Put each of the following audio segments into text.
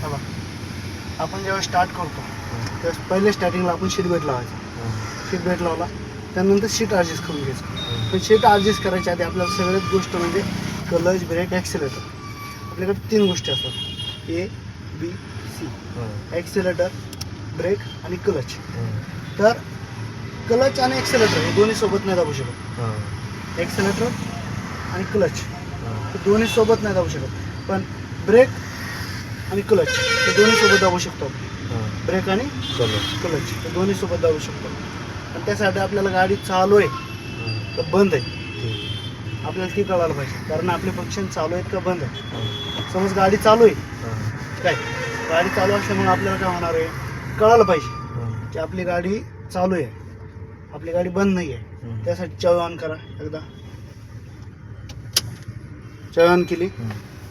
हा बघा, आपण जेव्हा स्टार्ट करतो तेव्हा पहिले स्टार्टिंगला आपण सीट बेल्ट लावायचं. सीट बेल्ट लावला त्यानंतर सीट ॲडजस्ट करून घ्यायचं. पण सीट ॲडजस्ट करायच्या आधी आपल्याला सगळ्यात गोष्ट म्हणजे क्लच, ब्रेक, ॲक्सिलेटर. आपल्याकडे 3 गोष्टी असतात, A, B, C. Accelerator, brake आणि क्लच. तर क्लच आणि ॲक्सिलेटर हे दोन्ही सोबत नाही दाबू शकत. ॲक्सिलेटर आणि क्लच हे दोन्ही सोबत नाही दाबू शकत. पण ब्रेक आणि क्लच हे दोन्ही सोबत दाबू शकतो. ब्रेक आणि क्लच हे दोन्ही सोबत दाबू शकतो. आणि त्यासाठी आपल्याला गाडी चालू आहे तर बंद आहे आपल्याला ती कळायला पाहिजे. कारण आपले फंक्शन चालू आहेत का बंद आहे. समज गाडी चालू आहे, काय गाडी चालू असल्यामुळे आपल्याला काय होणार आहे कळायला पाहिजे की आपली गाडी चालू आहे, आपली गाडी बंद नाही आहे. त्यासाठी चावी ऑन करा. एकदा चावी ऑन केली,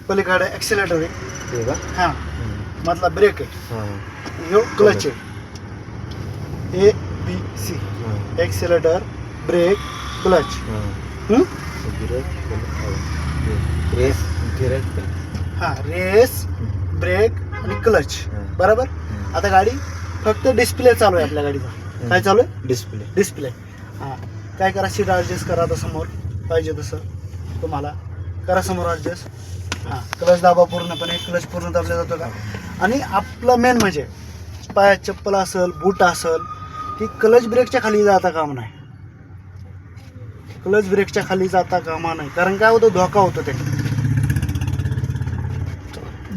पलीकडे ॲक्सिलेटर आहे, हां मधला ब्रेक आहे, ह्यो क्लच आहे. A, B, C. Accelerator, brake, clutch. हां रेस, ब्रेक आणि क्लच. बरोबर. आता गाडी फक्त डिस्प्ले चालू आहे आपल्या गाडीचा. काय चालू आहे? डिस्प्ले. हां काय करा, सीट ॲडजस्ट करा आता समोर पाहिजे तसं तुम्हाला करा समोर ॲडजस्ट. हां क्लच दाबा पूर्णपणे. क्लच पूर्ण दाबला जातो का. आणि आपलं मेन म्हणजे पायात चप्पल असेल, बूट असेल, ती क्लच ब्रेकच्या खाली जाता कामा नाही. क्लच ब्रेकच्या खाली जाता कामा नाही. कारण काय होतं, धोका होतो ते.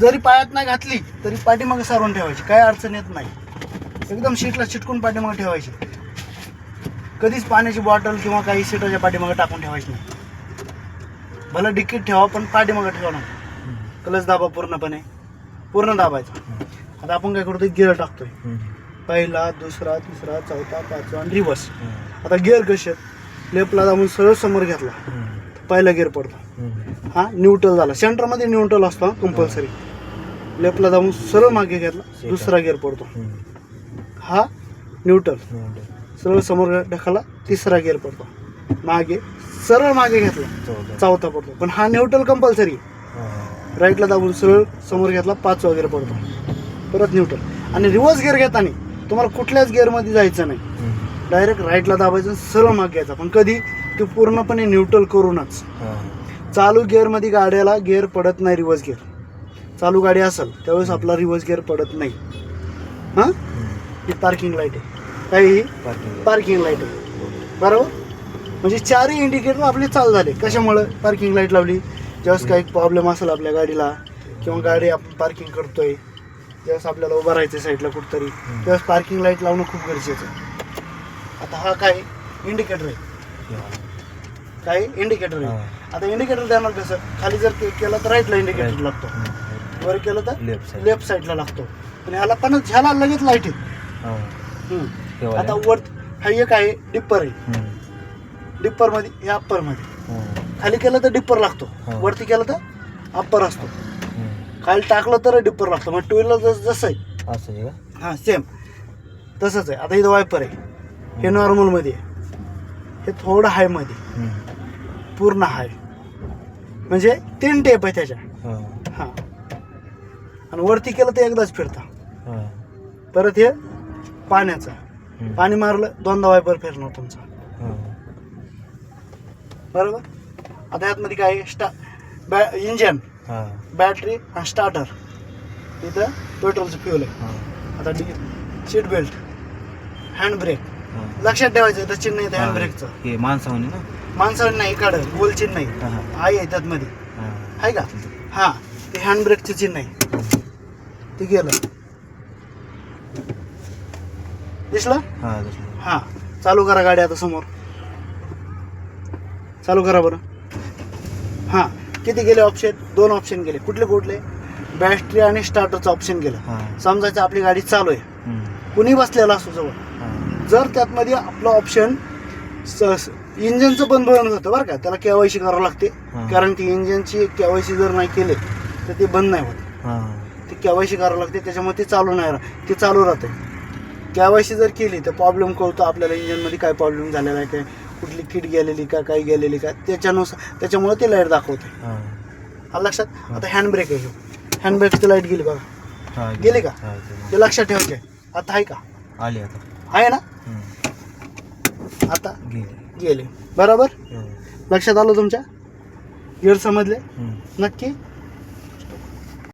जरी पायात नाही घातली तरी पाठीमागे सारून ठेवायची, काय अडचण येत नाही. एकदम सीटला चिटकून पाठीमागे ठेवायची. कधीच पाण्याची बॉटल किंवा काही सीटाच्या पाठीमागे टाकून ठेवायची नाही. भला डिकीट ठेवा पण पाठीमागे ठेवा ना. क्लच दाबा पूर्ण दाबायचा. आता आपण काय करतोय, गिअर टाकतोय. पहिला, दुसरा, तिसरा, चौथा, पाचवा आणि रिवर्स. आता गिअर कसे आहेत, लेफ्टला दाबून सरळ समोर घेतला पहिला गिअर पडतो. हा न्यूट्रल झाला. सेंटरमध्ये न्यूट्रल असतो कंपल्सरी. लेफ्टला दाबून सरळ मागे घेतला, दुसरा गिअर पडतो. हा न्यूट्रल. सरळ समोर ढकलला, तिसरा गिअर पडतो. मागे सरळ मागे घेतला, चौथा पडतो. पण हा न्यूट्रल कंपल्सरी. राईटला दाबून सरळ समोर घेतला, 5वा गिअर पडतो. परत न्यूट्रल. आणि रिव्हर्स गिअर घेताना तुम्हाला कुठल्याच गिअरमध्ये जायचं नाही. डायरेक्ट राईटला दाबायचं, सरळ मागे घ्यायचा. पण कधी ते पूर्णपणे न्यूट्रल करूनच. चालू गिअरमध्ये गाड्याला गिअर पडत नाही. रिव्हर्स गिअर चालू गाडी असेल त्यावेळेस आपला रिव्हर्स गिअर पडत नाही. हां ही पार्किंग लाईट आहे. काही पार्किंग लाईट आहे. बरोबर. म्हणजे 4ही इंडिकेटर आपले चालू झाले. कशामुळं पार्किंग लाईट लावली, ज्यावेळेस काही प्रॉब्लेम असेल आपल्या गाडीला किंवा गाडी आपण पार्किंग करतोय, ज्यावेळेस आपल्याला उभं राहायचं साईडला कुठंतरी, त्यावेळेस पार्किंग लाईट लावणं खूप गरजेचं आहे. आता हा काय इंडिकेटर आहे, काय इंडिकेटर आहे. आता इंडिकेटर देणार कसं, खाली जर केलं तर राईटला इंडिकेटर लागतो, वर केलं तर लेफ्ट साईडला लागतो. आणि ह्याला पण ह्याला लगेच लाईट आहे. आता वर हा एक आहे डिप्पर आहे. डिप्परमध्ये हे अप्परमध्ये. खाली केलं तर डिप्पर लागतो, वरती केलं तर अप्पर असतो. खाली टाकलं तर डिप्पर लागतो. मग टू व्हीलर जसं आहे हां सेम तसंच आहे. आता इथं वायपर आहे, हे नॉर्मलमध्ये आहे, हे थोडं हायमध्ये, पूर्ण हाय. म्हणजे 3 टेप आहे त्याच्या. हां आणि वरती केलं तर एकदाच फिरता. परत हे पाण्याचं, पाणी मारलं 2दा वायपर फिरणार तुमचा. बरोबर. आता यातमध्ये काय आहे, इंजन, बॅटरी आणि स्टार्टर. इथं पेट्रोलचं फ्यूल आहे. आता सीट बेल्ट, हँड ब्रेक लक्षात ठेवायचं. इथं चिन्ह आहे हँड ब्रेकचं. माणसाने नाही, इकडं गोल चिन्ह आहे त्यात मध्ये आहे का. हां ते हँड ब्रेकचं चिन्ह आहे. ते गेलं, दिसलं. हां चालू करा गाडी. आता समोर चालू करा बरं. हां किती गेले ऑप्शन, 2 ऑप्शन गेले. कुठले बॅटरी आणि स्टार्टरचं ऑप्शन गेलं. समजायचं आपली गाडी चालू आहे, कुणी बसलेला असतो जवळ. जर त्यातमध्ये आपलं ऑप्शन इंजनचं बंद होतं बरं का, त्याला KYC करावं लागते. कारण ती इंजनची KYC जर नाही केले तर ते बंद नाही होत. ती KYC करावं लागते. त्याच्यामुळे ते चालू नाही राहत, ते चालू राहते. KYC जर केली तर प्रॉब्लेम कळतो आपल्याला इंजनमध्ये काय प्रॉब्लेम झालेला आहे, काय कुठली किट गेलेली का, काही गेलेली का, त्याच्यामुळे ते लाईट दाखवते. लक्षात. आता हँड ब्रेक आहे, हँड ब्रेकची लाईट गेली बघा. हा, गेले का? हा, गेले. ते लक्षात ठेवायचे. आता आहे का? आले आता. आहे ना? हम्म. आता गेले. गेले. बरोबर हो. लक्षात आलं तुमच्या? क्लिअर समजले हम्म. नक्की?